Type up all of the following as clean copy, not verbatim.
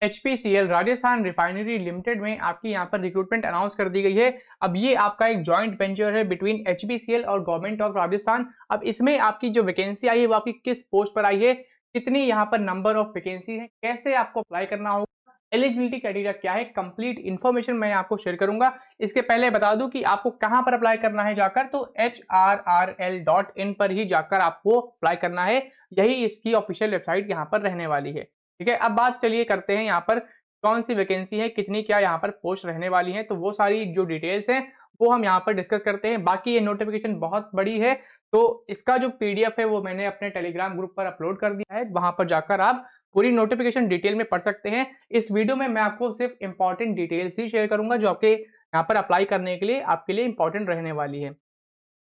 HPCL Rajasthan refinery limited में आपकी यहाँ पर रिक्रूटमेंट अनाउंस कर दी गई है। अब ये आपका एक जॉइंट वेंचर है बिटवीन एचपीसीएल और गवर्नमेंट ऑफ राजस्थान। अब इसमें आपकी जो वैकेंसी आई है वो आपकी किस पोस्ट पर आई है, कितनी यहाँ पर नंबर ऑफ वैकेंसी है, कैसे आपको अप्लाई करना होगा, एलिजिबिलिटी क्राइटेरिया क्या है, कंप्लीट इन्फॉर्मेशन मैं आपको शेयर करूंगा। इसके पहले बता दूं कि आपको कहां पर अप्लाई करना है जाकर, तो hrrl.in पर ही जाकर आपको अप्लाई करना है। यही इसकी ऑफिशियल वेबसाइट यहाँ पर रहने वाली है। ठीक है, अब बात चलिए करते हैं यहाँ पर कौन सी वैकेंसी है, कितनी क्या यहाँ पर पोस्ट रहने वाली है। तो वो सारी जो डिटेल्स हैं वो हम यहाँ पर डिस्कस करते हैं। बाकी ये नोटिफिकेशन बहुत बड़ी है, तो इसका जो पीडीएफ है वो मैंने अपने टेलीग्राम ग्रुप पर अपलोड कर दिया है, वहां पर जाकर आप पूरी नोटिफिकेशन डिटेल में पढ़ सकते हैं। इस वीडियो में मैं आपको सिर्फ इंपॉर्टेंट डिटेल्स ही शेयर करूंगा जो आपके यहाँ पर अप्लाई करने के लिए आपके लिए इंपॉर्टेंट रहने वाली है।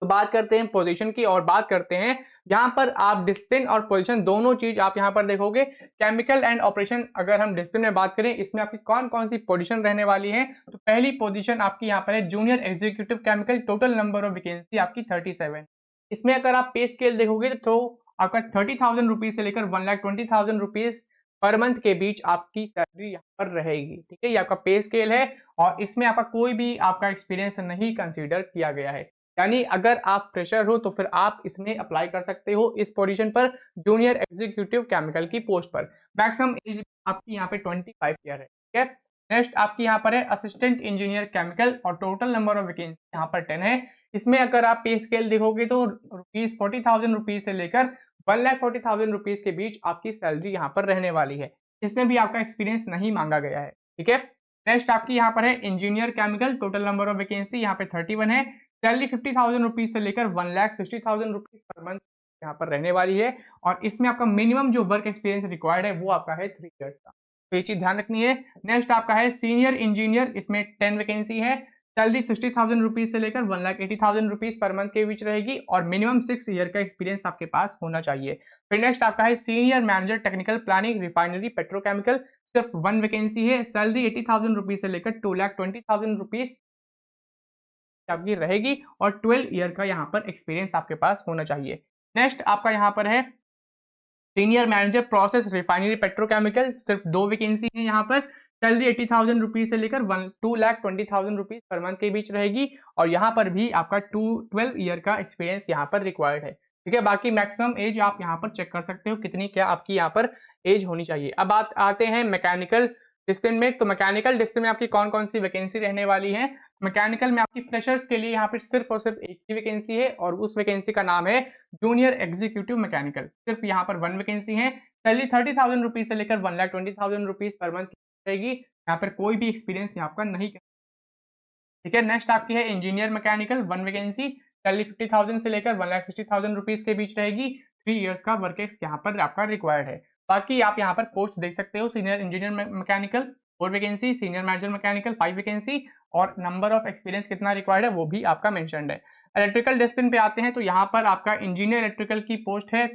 तो बात करते हैं पोजीशन की और बात करते हैं यहाँ पर आप डिसिप्लिन और पोजीशन दोनों चीज आप यहाँ पर देखोगे। केमिकल एंड ऑपरेशन, अगर हम डिसिप्लिन में बात करें इसमें आपकी कौन कौन सी पोजीशन रहने वाली है, तो पहली पोजीशन आपकी यहाँ पर है junior executive chemical. Total number of vacancy आपकी 37। इसमें अगर आप पे स्केल देखोगे तो आपका 30,000 रुपीज से लेकर 1,20,000 रुपीज पर मंथ के बीच आपकी सैलरी यहाँ पर रहेगी। ठीक है, ये आपका पे स्केल है और इसमें आपका कोई भी आपका एक्सपीरियंस नहीं कंसीडर किया गया है। यानी अगर आप फ्रेशर हो तो फिर आप इसमें अप्लाई कर सकते हो इस पोजीशन पर, जूनियर एग्जीक्यूटिव केमिकल की पोस्ट पर। मैक्सिमम एज आपकी यहाँ पे 25 ईयर है। ठीक है, नेक्स्ट आपकी यहाँ पर है असिस्टेंट इंजीनियर केमिकल और टोटल नंबर ऑफ वैकेंसी यहाँ पर 10 है। इसमें अगर आप पे स्केल देखोगे तो ₹40,000 रुपीज से लेकर 1,40,000 रुपीज के बीच आपकी सैलरी यहाँ पर रहने वाली है। इसमें भी आपका एक्सपीरियंस नहीं मांगा गया है। ठीक है, नेक्स्ट आपकी यहाँ पर है engineer chemical. Total number of vacancy यहाँ पे 31 है। सैलरी 50,000 रुपीज से लेकर 1,60,000 रुपीज पर मंथ यहाँ पर रहने वाली है। और इसमें आपका मिनिमम जो वर्क एक्सपीरियंस रिक्वायर्ड है वो आपका है 3 इयर्स का, तो ये चीज ध्यान रखनी है। नेक्स्ट आपका है सीनियर इंजीनियर, इसमें 10 वैकेंसी है। सैलरी 60,000 रुपीज से लेकर 1,80,000 रुपीज पर मंथ के बीच रहेगी और मिनिमम 6 ईयर का एक्सपीरियंस आपके पास होना चाहिए। फिर नेक्स्ट आपका है senior manager technical planning refinery petrochemical. सिर्फ 1 वैकेंसी है। सैलरी 80,000 रुपीज से लेकर 2,20,000 रुपीज आपकी रहेगी और 12 ईयर का यहाँ पर एक्सपीरियंस आपके पास होना चाहिए। नेक्स्ट आपका यहाँ पर है senior manager process refinery petrochemical. सिर्फ 2 वैकेंसी है यहाँ पर। सैलरी 80,000 रुपीज से लेकर 2,20,000 रुपीज पर मंथ के बीच रहेगी और यहाँ पर भी आपका 12 ईयर का एक्सपीरियंस यहाँ पर रिक्वायर्ड है। ठीक है, बाकी मैक्सिमम एज आप यहाँ पर चेक कर सकते हो कितनी क्या आपकी यहाँ पर एज होनी चाहिए। अब बात आते हैं मैकेनिकल डिसिप्लिन में। तो मैकेनिकल डिसिप्लिन में आपकी कौन कौन सी वैकेंसी रहने वाली है। मैकेनिकल में आपकी फ्रेशर्स के लिए यहाँ पे सिर्फ और सिर्फ एक ही वैकेंसी है और उस वैकेंसी का नाम है जूनियर एग्जीक्यूटिव मैकेनिकल। सिर्फ यहाँ पर 1 वैकेंसी है। सैलरी 30,000 रुपीज से लेकर 1,20,000 रुपीज पर मंथ रहेगी। यहाँ पर कोई भी एक्सपीरियंस यहाँ पर नहीं। ठीक है, नेक्स्ट आपकी है इंजीनियर मैकेनिकल, 1 वैकेंसी। सैलरी 50,000 से लेकर 1,60,000 रुपीज के बीच रहेगी। 3 इयर्स का वर्क एक्स यहाँ पर आपका रिक्वायर्ड है। बाकी आप यहाँ पर पोस्ट देख सकते हो। Senior engineer mechanical 4 vacancy, senior manager mechanical 5 vacancy और नंबर ऑफ एक्सपीरियंस कितना रिक्वायर्ड है वो भी आपका मेंशन्ड है। इलेक्ट्रिकल डिसिप्लिन पे आते हैं तो यहाँ पर आपका इंजीनियर इलेक्ट्रिकल की पोस्ट है,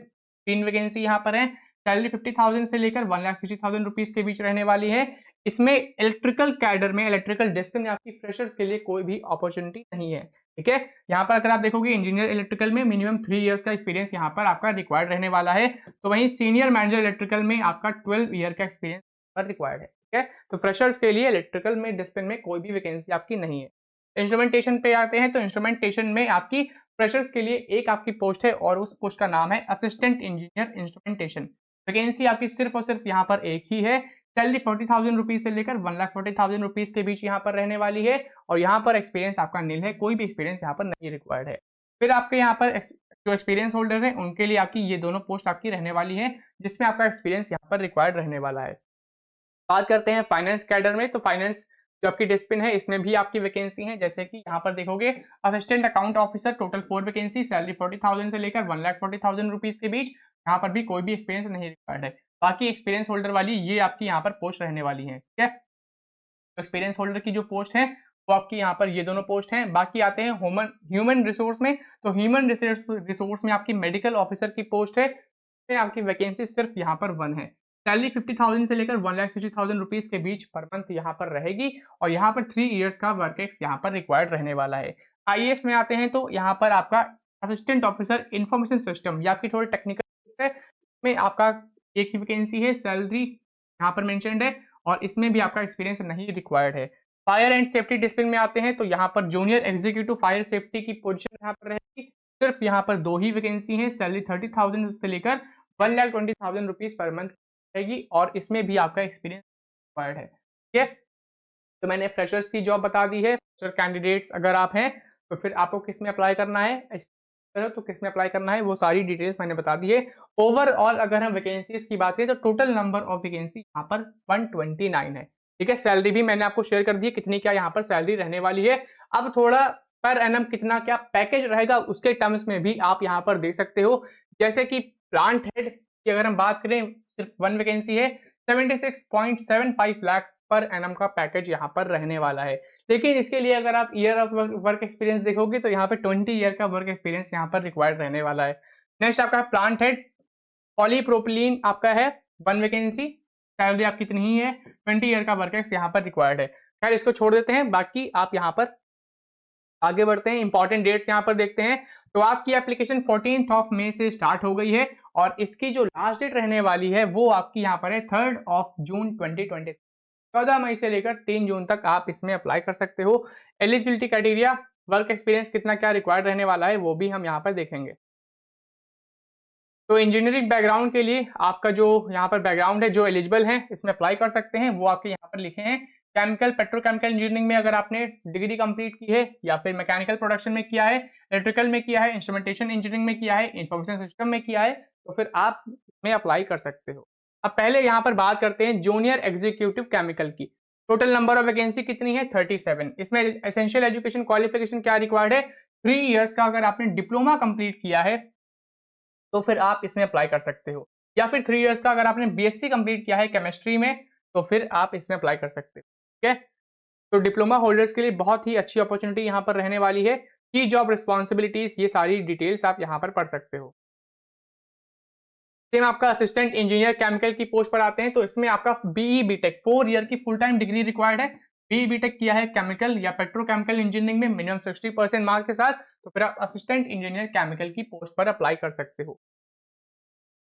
3 वैकेंसी यहाँ पर है। सैलरी 50,000 से लेकर 1,60,000 रुपीज के बीच रहने वाली है। इसमें इलेक्ट्रिकल कैडर में इलेक्ट्रिकल डिसिप्लिन आपकी फ्रेशर्स के लिए कोई भी अपॉर्चुनिटी नहीं है। ठीक है, यहाँ पर अगर आप देखोगे इंजीनियर इलेक्ट्रिकल में मिनिमम 3 इयर्स का एक्सपीरियंस यहाँ पर आपका रिक्वायर्ड रहने वाला है। तो वहीं सीनियर मैनेजर इलेक्ट्रिकल में आपका 12 ईयर का एक्सपीरियंस पर रिक्वायर्ड है। ठीक है, तो फ्रेशर्स के लिए इलेक्ट्रिकल में डिसिप्लिन में कोई भी वैकेंसी आपकी नहीं है। इंस्ट्रूमेंटेशन पे आते हैं तो इंस्ट्रूमेंटेशन में आपकी फ्रेशर्स के लिए एक आपकी पोस्ट है और उस पोस्ट का नाम है असिस्टेंट इंजीनियर इंस्ट्रूमेंटेशन। वैकेंसी आपकी सिर्फ और सिर्फ यहाँ पर एक ही है। सैलरी 40,000 रुपीज से लेकर 1,40,000 रुपीज के बीच यहाँ पर रहने वाली है और यहाँ पर एक्सपीरियंस आपका नील है, कोई भी एक्सपीरियंस यहाँ पर नहीं रिक्वायर्ड है। फिर आपके यहाँ पर जो एक्सपीरियंस होल्डर है उनके लिए आपकी ये दोनों पोस्ट आपकी रहने वाली है जिसमें आपका एक्सपीरियंस यहाँ पर रिक्वायर्ड रहने वाला है। बात करते हैं फाइनेंस कैडर में, तो फाइनेंस जो आपकी डिसिप्लिन है इसमें भी आपकी वैकेंसी है। जैसे कि यहाँ पर देखोगे assistant account officer, total 4 vacancy. Salary 40,000 से लेकर 1,40,000 रुपीज के बीच। यहाँ पर भी कोई भी एक्सपीरियंस नहीं रिक्वायर्ड है। बाकी एक्सपीरियंस होल्डर वाली ये आपकी यहाँ पर पोस्ट रहने वाली है। ठीक है, एक्सपीरियंस होल्डर की जो पोस्ट है वो आपकी यहाँ पर ये दोनों पोस्ट हैं। बाकी आते हैं ह्यूमन रिसोर्स में, तो ह्यूमन रिसोर्स में आपकी मेडिकल ऑफिसर की पोस्ट है। आपकी वैकेंसी सिर्फ यहाँ पर 1 है। सैलरी 50,000 से लेकर 1,60,000 रुपीज के बीच पर मंथ यहाँ पर रहेगी और यहाँ पर 3 इयर्स का वर्क एक्स यहाँ पर रिक्वायर्ड रहने वाला है। आईएएस में आते हैं तो यहाँ पर आपका असिस्टेंट ऑफिसर इंफॉर्मेशन सिस्टम, या आपकी थोड़ी टेक्निकल है, में आपका एक ही वैकेंसी है। सैलरी यहाँ पर मेंशन्ड है और इसमें भी आपका एक्सपीरियंस नहीं रिक्वायर्ड है। फायर एंड सेफ्टी डिसिप्लिन में आते हैं तो यहाँ पर जूनियर एग्जीक्यूटिव फायर सेफ्टी की पोजीशन यहाँ पर रहेगी। सिर्फ यहाँ पर 2 ही वैकेंसी है, सैलरी 30,000 से लेकर 1,20,000 रुपीज पर मंथ रहेगी और इसमें भी आपका एक्सपीरियंस रिक्वायर्ड है। ठीक है, तो मैंने फ्रेशर्स की जॉब बता दी है। फ्रेशर कैंडिडेट्स अगर आप हैं तो फिर आपको किस में अप्लाई करना है, तो किस में अप्लाई करना है वो सारी डिटेल्स मैंने बता दी है। ओवरऑल अगर हम वैकेंसीज की बात करें तो टोटल नंबर ऑफ वैकेंसी यहाँ पर 129 है। ठीक है, सैलरी भी मैंने आपको शेयर कर दी है कितनी क्या यहाँ पर सैलरी रहने वाली है। अब थोड़ा पर एनम कितना क्या पैकेज रहेगा उसके टर्म्स में भी आप यहाँ पर देख सकते हो। जैसे कि प्लांट हेड की अगर हम बात करें, सिर्फ 1 वैकेंसी है, 76.75 लाख पर एनम का पैकेज यहाँ पर रहने वाला है। लेकिन इसके लिए अगर आप ईयर ऑफ वर्क एक्सपीरियंस देखोगे तो यहाँ पे 20 ईयर का वर्क एक्सपीरियंस यहाँ पर रिक्वायर्ड रहने वाला है। नेक्स्ट आपका प्लांट हेड पॉलीप्रोपिलीन आपका है 1 वैकेंसी, सैलरी आपकी इतनी ही है, 20 ईयर का वर्क एक्स यहाँ पर रिक्वायर्ड है। खैर इसको छोड़ देते हैं, बाकी आप यहाँ पर आगे बढ़ते हैं। इंपॉर्टेंट डेट्स यहाँ पर देखते हैं तो आपकी एप्लीकेशन 14 मई से स्टार्ट हो गई है और इसकी जो लास्ट डेट रहने वाली है वो आपकी यहाँ पर है 3 जून 2020। 14 मई से लेकर 3 जून तक आप इसमें अप्लाई कर सकते हो। एलिजिबिलिटी क्राइटेरिया, वर्क एक्सपीरियंस कितना क्या रिक्वायर्ड रहने वाला है वो भी हम यहाँ पर देखेंगे। तो इंजीनियरिंग बैकग्राउंड के लिए आपका जो यहाँ पर बैकग्राउंड है, जो एलिजिबल है इसमें अप्लाई कर सकते हैं वो आपके यहाँ पर लिखे हैं। केमिकल पेट्रोकेमिकल इंजीनियरिंग में अगर आपने डिग्री कंप्लीट की है या फिर मैकेनिकल प्रोडक्शन में किया है, इलेक्ट्रिकल में किया है, इंस्ट्रूमेंटेशन इंजीनियरिंग में किया है, इंफॉर्मेशन सिस्टम में किया है तो फिर आप इसमें अप्लाई कर सकते हो। अब पहले यहाँ पर बात करते हैं जूनियर एग्जीक्यूटिव केमिकल की। टोटल नंबर ऑफ वैकेंसी कितनी है, 37। इसमें एसेंशियल एजुकेशन क्वालिफिकेशन क्या रिक्वायर्ड है, 3 इयर्स का अगर आपने डिप्लोमा कंप्लीट किया है तो फिर आप इसमें अप्लाई कर सकते हो, या फिर 3 इयर्स का अगर आपने बीएससी कंप्लीट किया है केमिस्ट्री में तो फिर आप इसमें अप्लाई कर सकते हो। ठीक है, तो डिप्लोमा होल्डर्स के लिए बहुत ही अच्छी अपॉर्चुनिटी यहाँ पर रहने वाली है। की जॉब रिस्पॉन्सिबिलिटीज, ये सारी डिटेल्स आप यहाँ पर पढ़ सकते हो। सेम आपका असिस्टेंट इंजीनियर केमिकल की पोस्ट पर आते हैं तो इसमें आपका बीई बीटेक 4 ईयर की फुल टाइम डिग्री रिक्वायर्ड है। बीई बीटेक किया है केमिकल या पेट्रोकेमिकल इंजीनियरिंग में मिनिमम 60% मार्क्स के साथ तो फिर आप असिस्टेंट इंजीनियर केमिकल की पोस्ट पर अप्लाई कर सकते हो।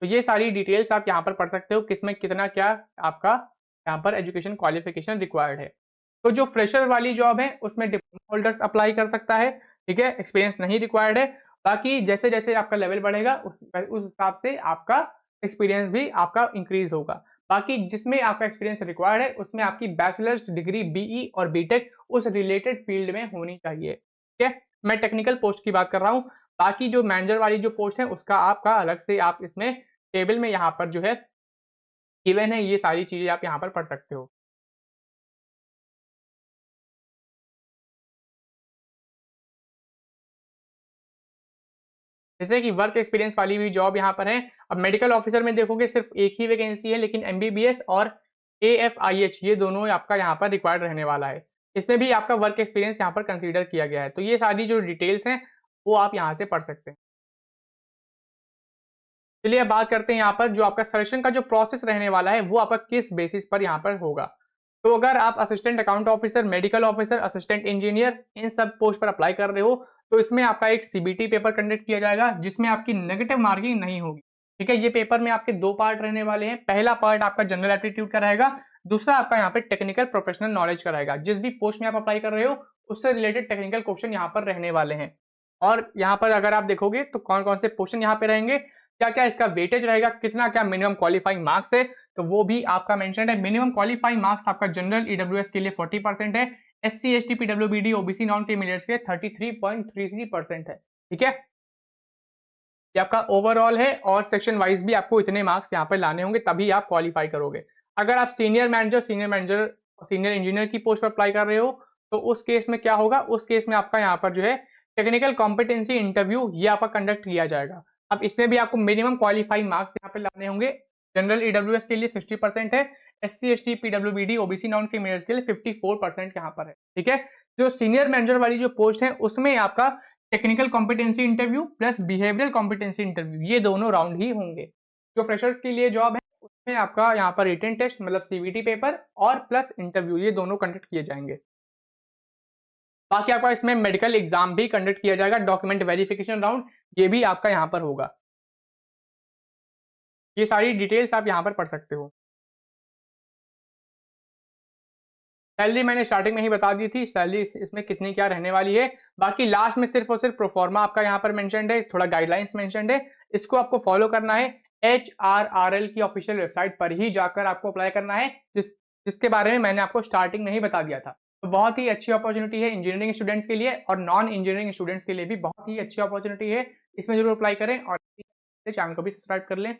तो ये सारी डिटेल्स आप यहाँ पर पढ़ सकते हो किसमें कितना क्या आपका यहाँ पर एजुकेशन क्वालिफिकेशन रिक्वायर्ड है। तो जो फ्रेशर वाली जॉब है उसमें डिप्लोमा होल्डर्स अप्लाई कर सकता है। ठीक है, एक्सपीरियंस नहीं रिक्वायर्ड है। बाकी जैसे जैसे आपका लेवल बढ़ेगा उस हिसाब से आपका एक्सपीरियंस भी आपका इंक्रीज होगा। बाकी जिसमें आपका एक्सपीरियंस रिक्वायर्ड है उसमें आपकी बैचलर्स डिग्री बीई और बीटेक उस रिलेटेड फील्ड में होनी चाहिए। ठीक है, मैं टेक्निकल पोस्ट की बात कर रहा हूँ। बाकी जो मैनेजर वाली जो पोस्ट है उसका आपका अलग से आप इसमें टेबल में यहाँ पर जो है गिवन है, ये सारी चीजें आप यहाँ पर पढ़ सकते हो। जैसे कि वर्क एक्सपीरियंस वाली भी जॉब यहाँ पर है। अब मेडिकल ऑफिसर में देखोगे सिर्फ एक ही वैकेंसी है, लेकिन एमबीबीएस और एएफआईएच ये दोनों आपका यहाँ पर रिक्वायर्ड रहने वाला है। इसमें भी आपका वर्क एक्सपीरियंस यहाँ पर कंसीडर किया गया है। तो ये सारी जो डिटेल्स हैं वो आप यहाँ से पढ़ सकते हैं। चलिए अब बात करते हैं यहाँ पर जो आपका सिलेक्शन का जो प्रोसेस रहने वाला है वो आपका किस बेसिस पर यहाँ पर होगा। तो अगर आप assistant account officer, medical officer, assistant engineer इन सब पोस्ट पर अप्लाई कर रहे हो तो इसमें आपका एक सीबीटी पेपर कंडक्ट किया जाएगा जिसमें आपकी नेगेटिव मार्किंग नहीं होगी। ठीक है, ये पेपर में आपके 2 पार्ट रहने वाले हैं। पहला पार्ट आपका जनरल एप्टीट्यूड का रहेगा, दूसरा आपका यहाँ पे टेक्निकल प्रोफेशनल नॉलेज का रहेगा। जिस भी पोस्ट में आप अप्लाई कर रहे हो उससे रिलेटेड टेक्निकल क्वेश्चन यहाँ पर रहने वाले हैं। और यहाँ पर अगर आप देखोगे तो कौन कौन से क्वेश्चन यहाँ पे रहेंगे, क्या क्या इसका वेटेज रहेगा, कितना क्या मिनिमम क्वालिफाइंग मार्क्स है तो वो भी आपका मेंशन है। मिनिमम क्वालिफाइंग मार्क्स आपका जनरल ईडब्ल्यूएस के लिए 40% है, एससी एसटी पीडब्ल्यूबीडी ओबीसी नॉन क्रीमिलियर्स के लिए 33.33% है। ठीक है, ये आपका ओवरऑल है और सेक्शन वाइज भी आपको इतने मार्क्स यहाँ पर लाने होंगे तभी आप क्वालिफाई करोगे। अगर आप सीनियर मैनेजर, सीनियर इंजीनियर की पोस्ट पर अप्लाई कर रहे हो तो उस केस में क्या होगा, उस केस में आपका यहाँ पर जो है टेक्निकल कॉम्पिटेंसी इंटरव्यू ये आपका कंडक्ट किया जाएगा। अब इसमें भी आपको मिनिमम क्वालिफाइंग मार्क्स यहाँ पे लाने होंगे। जनरल ईडब्ल्यूएस के लिए 60% है, एससी एसटी पीडब्ल्यूबीडी ओबीसी नॉन क्रीमिलियर्स के लिए 54% यहाँ पर है। ठीक है, जो सीनियर मैनेजर वाली जो पोस्ट है उसमें आपका technical competency interview plus behavioural competency interview ये दोनों राउंड ही होंगे। जो फ्रेशर्स के लिए जॉब है उसमें आपका यहाँ पर रिटन टेस्ट मतलब सीवीटी पेपर और प्लस इंटरव्यू ये दोनों कंडक्ट किए जाएंगे। बाकी आपका इसमें मेडिकल एग्जाम भी कंडक्ट किया जाएगा, डॉक्यूमेंट वेरिफिकेशन राउंड ये भी आपका यहाँ पर होगा। ये सारी डिटेल्स आप यहाँ पर पढ़ सकते हो। सैलरी मैंने स्टार्टिंग में ही बता दी थी, सैलरी इसमें कितनी क्या रहने वाली है। बाकी लास्ट में सिर्फ और सिर्फ प्रोफॉर्मा आपका यहाँ पर मेंशन्ड है, थोड़ा गाइडलाइंस मेंशन्ड है, इसको आपको फॉलो करना है। HRRL की ऑफिशियल वेबसाइट पर ही जाकर आपको अप्लाई करना है, जिसके बारे में मैंने आपको स्टार्टिंग में ही बता दिया था। तो बहुत ही अच्छी अपॉर्चुनिटी है इंजीनियरिंग स्टूडेंट्स के लिए, और नॉन इंजीनियरिंग स्टूडेंट्स के लिए भी बहुत ही अच्छी अपॉर्चुनिटी है। इसमें जरूर अप्लाई करें और चैनल को भी सब्सक्राइब कर लें।